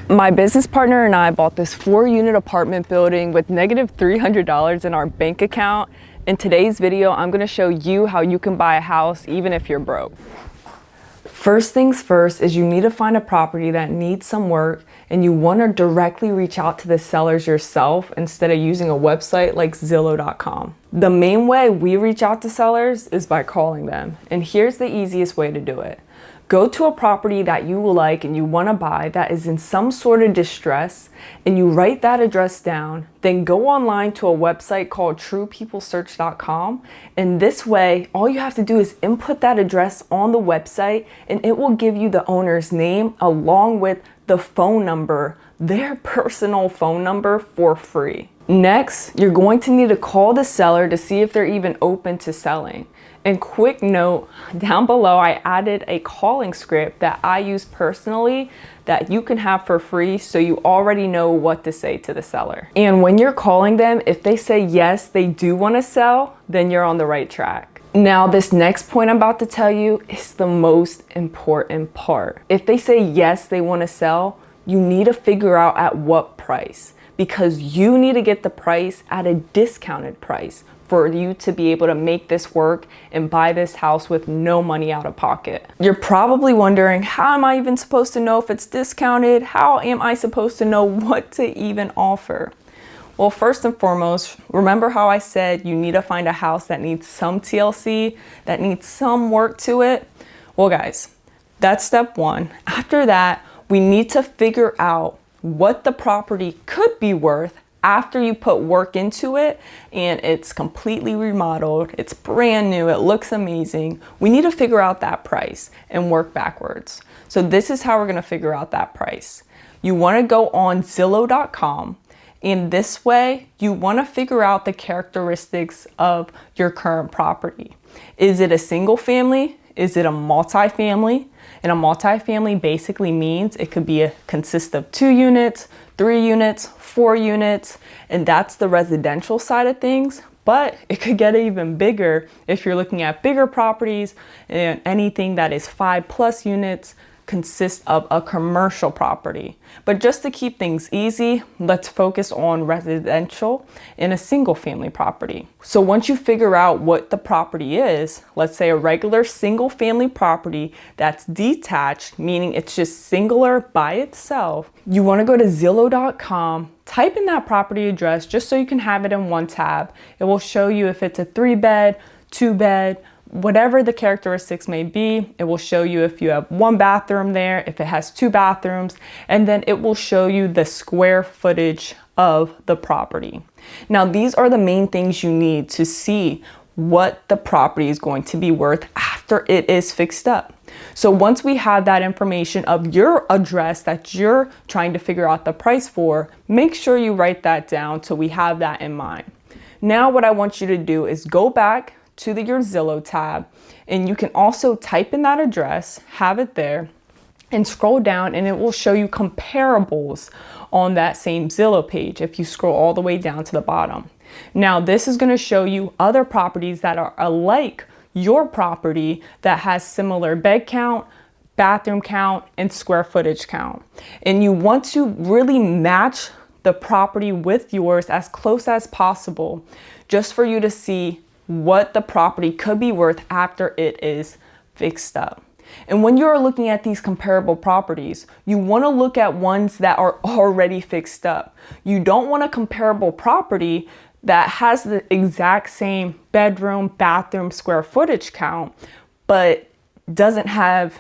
My business partner and I bought this 4-unit apartment building with negative $300 in our bank account. In today's video, I'm going to show you how you can buy a house even if you're broke. First things first is you need to find a property that needs some work, and you want to directly reach out to the sellers yourself instead of using a website like Zillow.com. The main way we reach out to sellers is by calling them, and here's the easiest way to do it. Go to a property that you like and you want to buy that is in some sort of distress, and you write that address down. Then go online to a website called truepeoplesearch.com, and this way all you have to do is input that address on the website and it will give you the owner's name along with the phone number, their personal phone number, for free. Next, you're going to need to call the seller to see if they're even open to selling. And quick note, down below I added a calling script that I use personally that you can have for free, so you already know what to say to the seller. And when you're calling them, if they say yes, they do want to sell, then you're on the right track. Now, this next point I'm about to tell you is the most important part. If they say yes, they want to sell, you need to figure out at what price, because you need to get the price at a discounted price for you to be able to make this work and buy this house with no money out of pocket. You're probably wondering, how am I even supposed to know if it's discounted? How am I supposed to know what to even offer? Well, first and foremost, remember how I said you need to find a house that needs some TLC, that needs some work to it? Well, guys, that's step one. After that, we need to figure out what the property could be worth after you put work into it and it's completely remodeled, it's brand new, it looks amazing. We need to figure out that price and work backwards. So this is how we're gonna figure out that price. You wanna go on Zillow.com, and this way you wanna figure out the characteristics of your current property. Is it a single family? Is it a multifamily? And a multifamily basically means it could consist of 2 units, 3 units, 4 units, and that's the residential side of things. But it could get even bigger if you're looking at bigger properties, and anything that is 5+ units consists of a commercial property. But just to keep things easy, let's focus on residential in a single family property. So once you figure out what the property is, let's say a regular single family property that's detached, meaning it's just singular by itself, you want to go to Zillow.com, type in that property address just so you can have it in one tab. It will show you if it's a 3-bed, 2-bed, whatever the characteristics may be. It will show you if you have 1 bathroom there, if it has 2 bathrooms, and then it will show you the square footage of the property. Now, these are the main things you need to see what the property is going to be worth after it is fixed up. So once we have that information of your address that you're trying to figure out the price for, make sure you write that down so we have that in mind. Now what I want you to do is go back to your Zillow tab, and you can also type in that address, have it there, and scroll down, and it will show you comparables on that same Zillow page if you scroll all the way down to the bottom. Now this is going to show you other properties that are alike your property that has similar bed count, bathroom count, and square footage count. And you want to really match the property with yours as close as possible, just for you to see what the property could be worth after it is fixed up. And when you're looking at these comparable properties, you want to look at ones that are already fixed up. You don't want a comparable property that has the exact same bedroom, bathroom, square footage count, but doesn't have,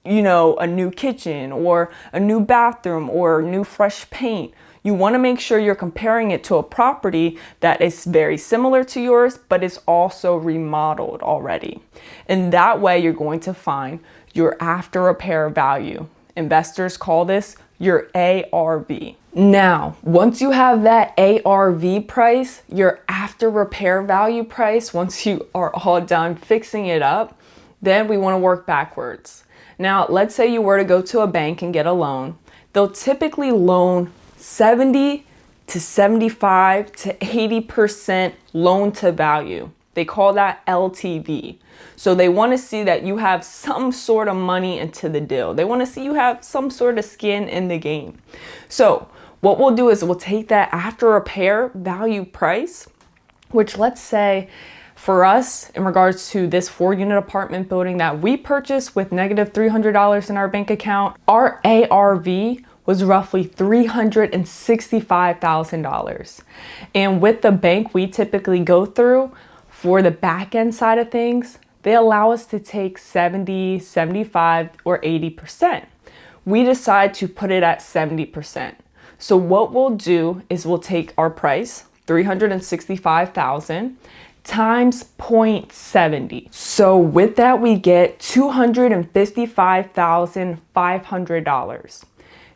a new kitchen or a new bathroom or new fresh paint. You want to make sure you're comparing it to a property that is very similar to yours, but is also remodeled already. And that way you're going to find your after repair value. Investors call this your ARV. Now, once you have that ARV price, your after repair value price, once you are all done fixing it up, then we want to work backwards. Now, let's say you were to go to a bank and get a loan. They'll typically loan 70 to 75 to 80% loan to value. They call that LTV. So they want to see that you have some sort of money into the deal. They want to see you have some sort of skin in the game. So what we'll do is we'll take that after repair value price, which let's say for us, in regards to this 4-unit apartment building that we purchased with negative $300 in our bank account, our ARV was roughly $365,000. And with the bank we typically go through for the back end side of things, they allow us to take 70, 75, or 80%. We decide to put it at 70%. So what we'll do is we'll take our price, $365,000, times 0.70. So with that, we get $255,500.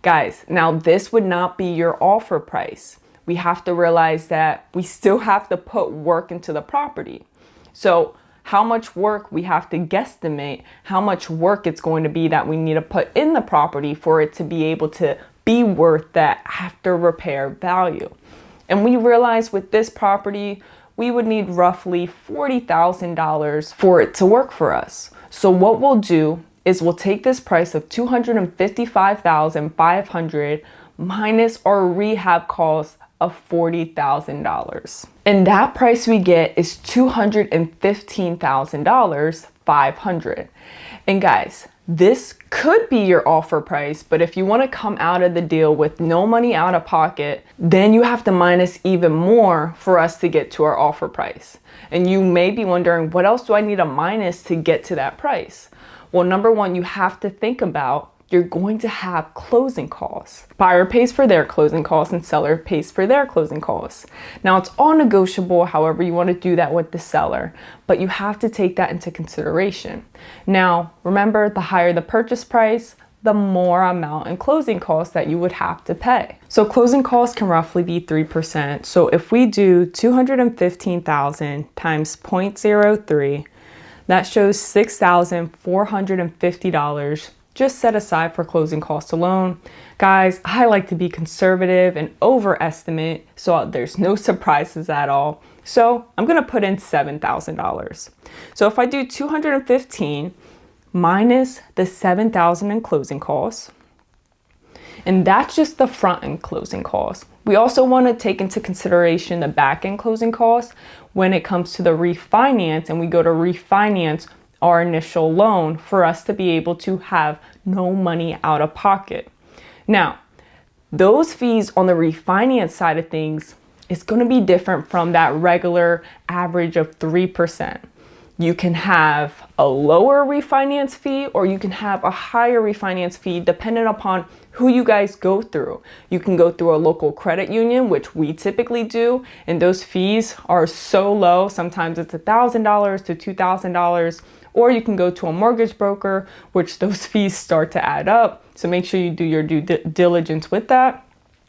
Guys, now this would not be your offer price. We have to realize that we still have to put work into the property. So how much work we have to guesstimate, how much work it's going to be that we need to put in the property for it to be able to be worth that after repair value. And we realized with this property, we would need roughly $40,000 for it to work for us. So what we'll do is we'll take this price of $255,500 minus our rehab cost of $40,000. And that price we get is $215,500. And guys, this could be your offer price, but if you want to come out of the deal with no money out of pocket, then you have to minus even more for us to get to our offer price. And you may be wondering, what else do I need to minus to get to that price? Well, number one, you have to think about you're going to have closing costs. Buyer pays for their closing costs and seller pays for their closing costs. Now it's all negotiable however you want to do that with the seller, but you have to take that into consideration. Now, remember, the higher the purchase price, the more amount in closing costs that you would have to pay. So closing costs can roughly be 3%. So if we do 215,000 times 0.03, that shows $6,450 just set aside for closing costs alone. Guys, I like to be conservative and overestimate so there's no surprises at all. So I'm gonna put in $7,000. So if I do 215 minus the 7,000 in closing costs, and that's just the front end closing costs. We also want to take into consideration the back end closing costs when it comes to the refinance, and we go to refinance our initial loan for us to be able to have no money out of pocket. Now, those fees on the refinance side of things is going to be different from that regular average of 3%. You can have a lower refinance fee or you can have a higher refinance fee depending upon who you guys go through. You can go through a local credit union, which we typically do, and those fees are so low. Sometimes it's $1,000 to $2,000. Or you can go to a mortgage broker, which those fees start to add up. So make sure you do your due diligence with that.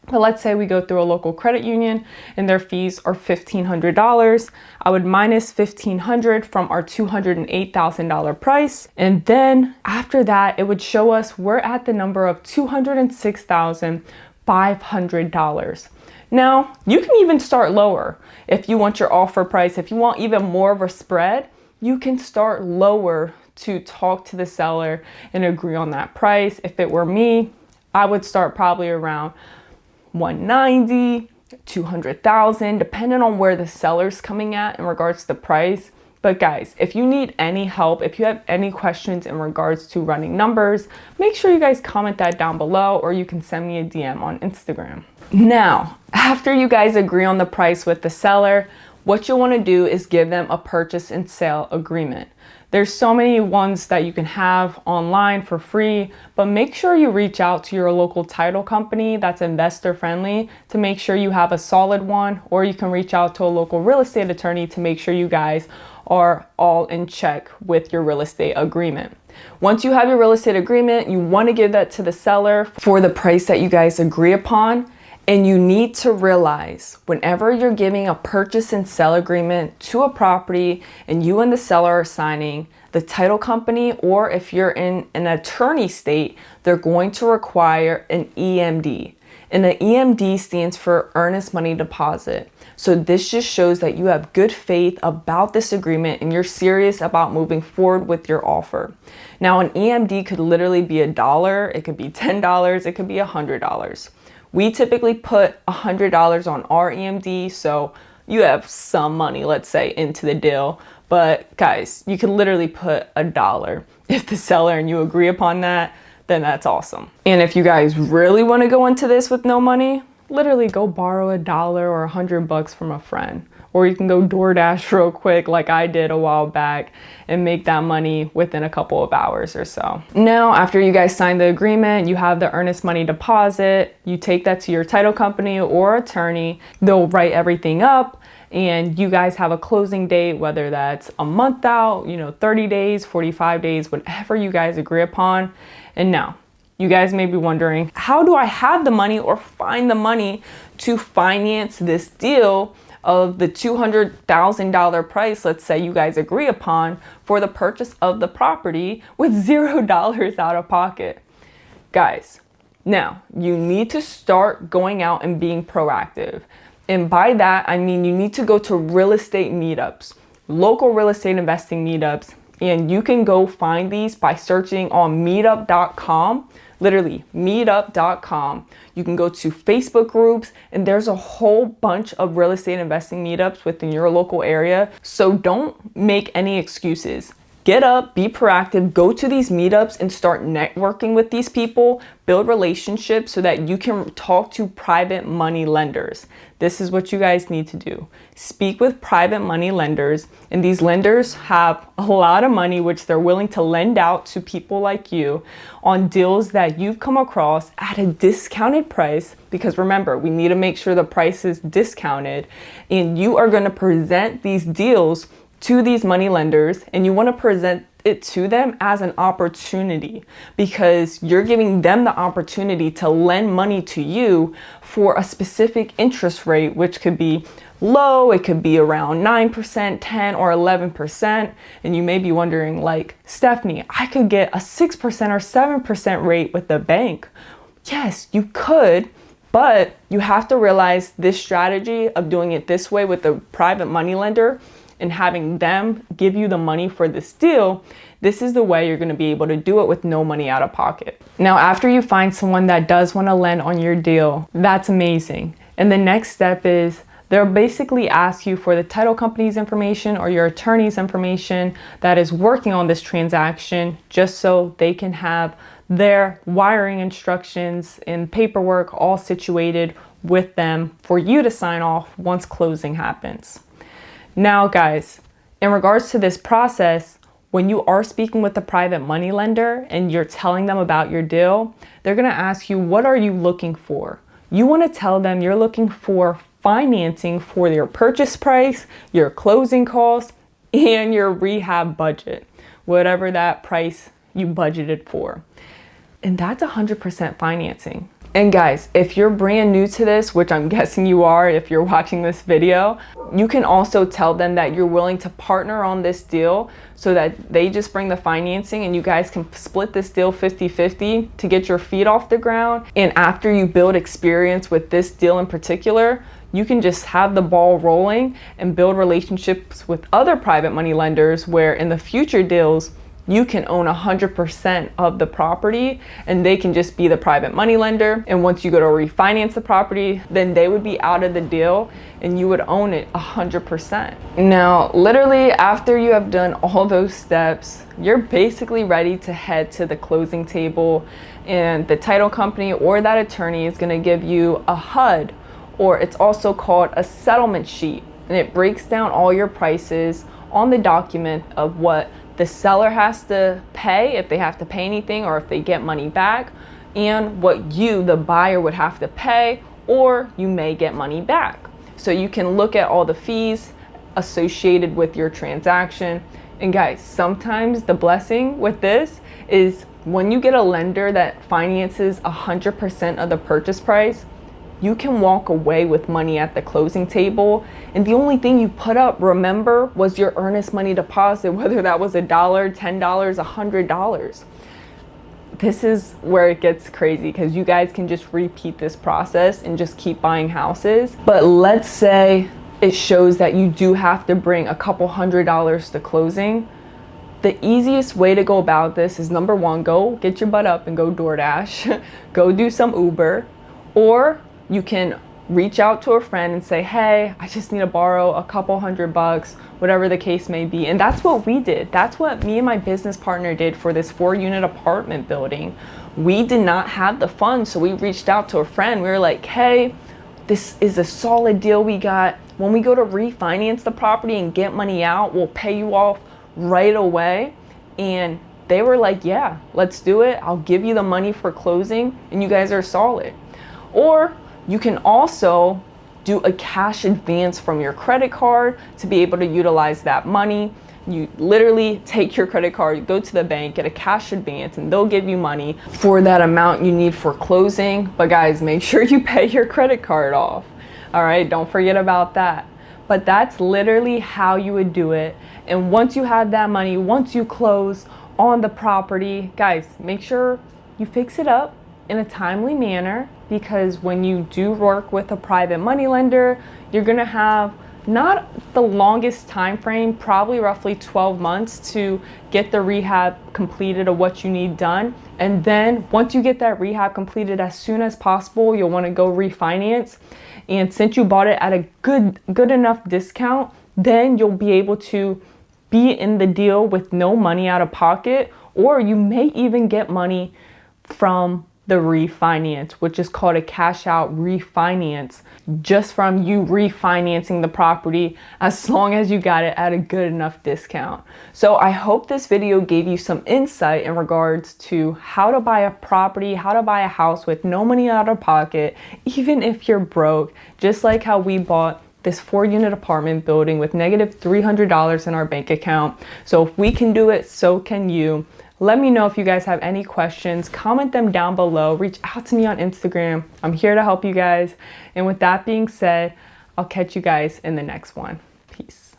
But let's say we go through a local credit union and their fees are $1,500. I would minus $1,500 from our $208,000 price. And then after that, it would show us we're at the number of $206,500. Now, you can even start lower. If you want your offer price, if you want even more of a spread, you can start lower to talk to the seller and agree on that price. If it were me, I would start probably around 190, 200,000, depending on where the seller's coming at in regards to the price. But guys, if you need any help, if you have any questions in regards to running numbers, make sure you guys comment that down below, or you can send me a DM on Instagram. Now, after you guys agree on the price with the seller, what you'll want to do is give them a purchase and sale agreement. There's so many ones that you can have online for free, but make sure you reach out to your local title company that's investor friendly to make sure you have a solid one, or you can reach out to a local real estate attorney to make sure you guys are all in check with your real estate agreement. Once you have your real estate agreement, you want to give that to the seller for the price that you guys agree upon. And you need to realize whenever you're giving a purchase and sell agreement to a property and you and the seller are signing, the title company, or if you're in an attorney state, they're going to require an EMD. And the EMD stands for earnest money deposit. So this just shows that you have good faith about this agreement and you're serious about moving forward with your offer. Now, an EMD could literally be $1, it could be $10, it could be $100. We typically put $100 on our EMD, so you have some money, let's say, into the deal. But guys, you can literally put $1. If the seller and you agree upon that, then that's awesome. And if you guys really want to go into this with no money, literally go borrow $1 or $100 from a friend. Or you can go DoorDash real quick like I did a while back and make that money within a couple of hours or so. Now, after you guys sign the agreement, you have the earnest money deposit, you take that to your title company or attorney, they'll write everything up and you guys have a closing date, whether that's a month out, 30 days, 45 days, whatever you guys agree upon. And now, you guys may be wondering, how do I have the money or find the money to finance this deal of the $200,000 price, let's say you guys agree upon, for the purchase of the property with $0 out of pocket? Guys, now you need to start going out and being proactive. And by that, I mean you need to go to real estate meetups, local real estate investing meetups, and you can go find these by searching on meetup.com. Literally, meetup.com. You can go to Facebook groups, and there's a whole bunch of real estate investing meetups within your local area. So don't make any excuses. Get up, be proactive, go to these meetups and start networking with these people, build relationships so that you can talk to private money lenders. This is what you guys need to do. Speak with private money lenders, and these lenders have a lot of money which they're willing to lend out to people like you on deals that you've come across at a discounted price, because remember, we need to make sure the price is discounted, and you are going to present these deals to these money lenders, and you want to present it to them as an opportunity, because you're giving them the opportunity to lend money to you for a specific interest rate, which could be low, it could be around 9%, 10 or 11%. And you may be wondering, like, Stephanie, I could get a 6% or 7% rate with the bank. Yes, you could, but you have to realize this strategy of doing it this way with the private money lender and having them give you the money for this deal, this is the way you're going to be able to do it with no money out of pocket. Now, after you find someone that does want to lend on your deal, that's amazing. And the next step is they'll basically ask you for the title company's information or your attorney's information that is working on this transaction, just so they can have their wiring instructions and paperwork all situated with them for you to sign off once closing happens. Now, guys, in regards to this process, when you are speaking with the private money lender and you're telling them about your deal, they're going to ask you, what are you looking for? You want to tell them you're looking for financing for your purchase price, your closing costs, and your rehab budget, whatever that price you budgeted for. And that's 100% financing. And guys, if you're brand new to this, which I'm guessing you are if you're watching this video, you can also tell them that you're willing to partner on this deal so that they just bring the financing and you guys can split this deal 50-50 to get your feet off the ground. And after you build experience with this deal in particular, you can just have the ball rolling and build relationships with other private money lenders where in the future deals, you can own 100% of the property and they can just be the private money lender. And once you go to refinance the property, then they would be out of the deal and you would own it 100%. Now, literally after you have done all those steps, you're basically ready to head to the closing table, and the title company or that attorney is going to give you a HUD, or it's also called a settlement sheet, and it breaks down all your prices on the document of what the seller has to pay, if they have to pay anything or if they get money back, and what you, the buyer, would have to pay, or you may get money back. So you can look at all the fees associated with your transaction. And guys, sometimes the blessing with this is when you get a lender that finances 100% of the purchase price, you can walk away with money at the closing table. And the only thing you put up, remember, was your earnest money deposit, whether that was $1, $10, $100. this is where it gets crazy, because you guys can just repeat this process and just keep buying houses. But let's say it shows that you do have to bring a couple $100s to closing. The easiest way to go about this is, number one, go get your butt up and go DoorDash, go do some Uber, or you can reach out to a friend and say, hey, I just need to borrow a couple $100, whatever the case may be. And that's what we did. That's what me and my business partner did for this 4-unit apartment building. We did not have the funds, so we reached out to a friend. We were like, hey, this is a solid deal we got. When we go to refinance the property and get money out, we'll pay you off right away. And they were like, yeah, let's do it. I'll give you the money for closing and you guys are solid. Or you can also do a cash advance from your credit card to be able to utilize that money. You literally take your credit card, go to the bank, get a cash advance, and they'll give you money for that amount you need for closing. But guys, make sure you pay your credit card off. All right, don't forget about that. But that's literally how you would do it. And once you have that money, once you close on the property, guys, make sure you fix it up in a timely manner, because when you do work with a private money lender, you're gonna have not the longest time frame, probably roughly 12 months to get the rehab completed of what you need done. And then once you get that rehab completed, as soon as possible, you'll want to go refinance. And since you bought it at a good enough discount, then you'll be able to be in the deal with no money out of pocket, or you may even get money from the refinance, which is called a cash out refinance, just from you refinancing the property, as long as you got it at a good enough discount. So I hope this video gave you some insight in regards to how to buy a property, how to buy a house with no money out of pocket, even if you're broke, just like how we bought this 4-unit apartment building with negative $300 in our bank account. So if we can do it, so can you. Let me know if you guys have any questions. Comment them down below. Reach out to me on Instagram. I'm here to help you guys. And with that being said, I'll catch you guys in the next one. Peace.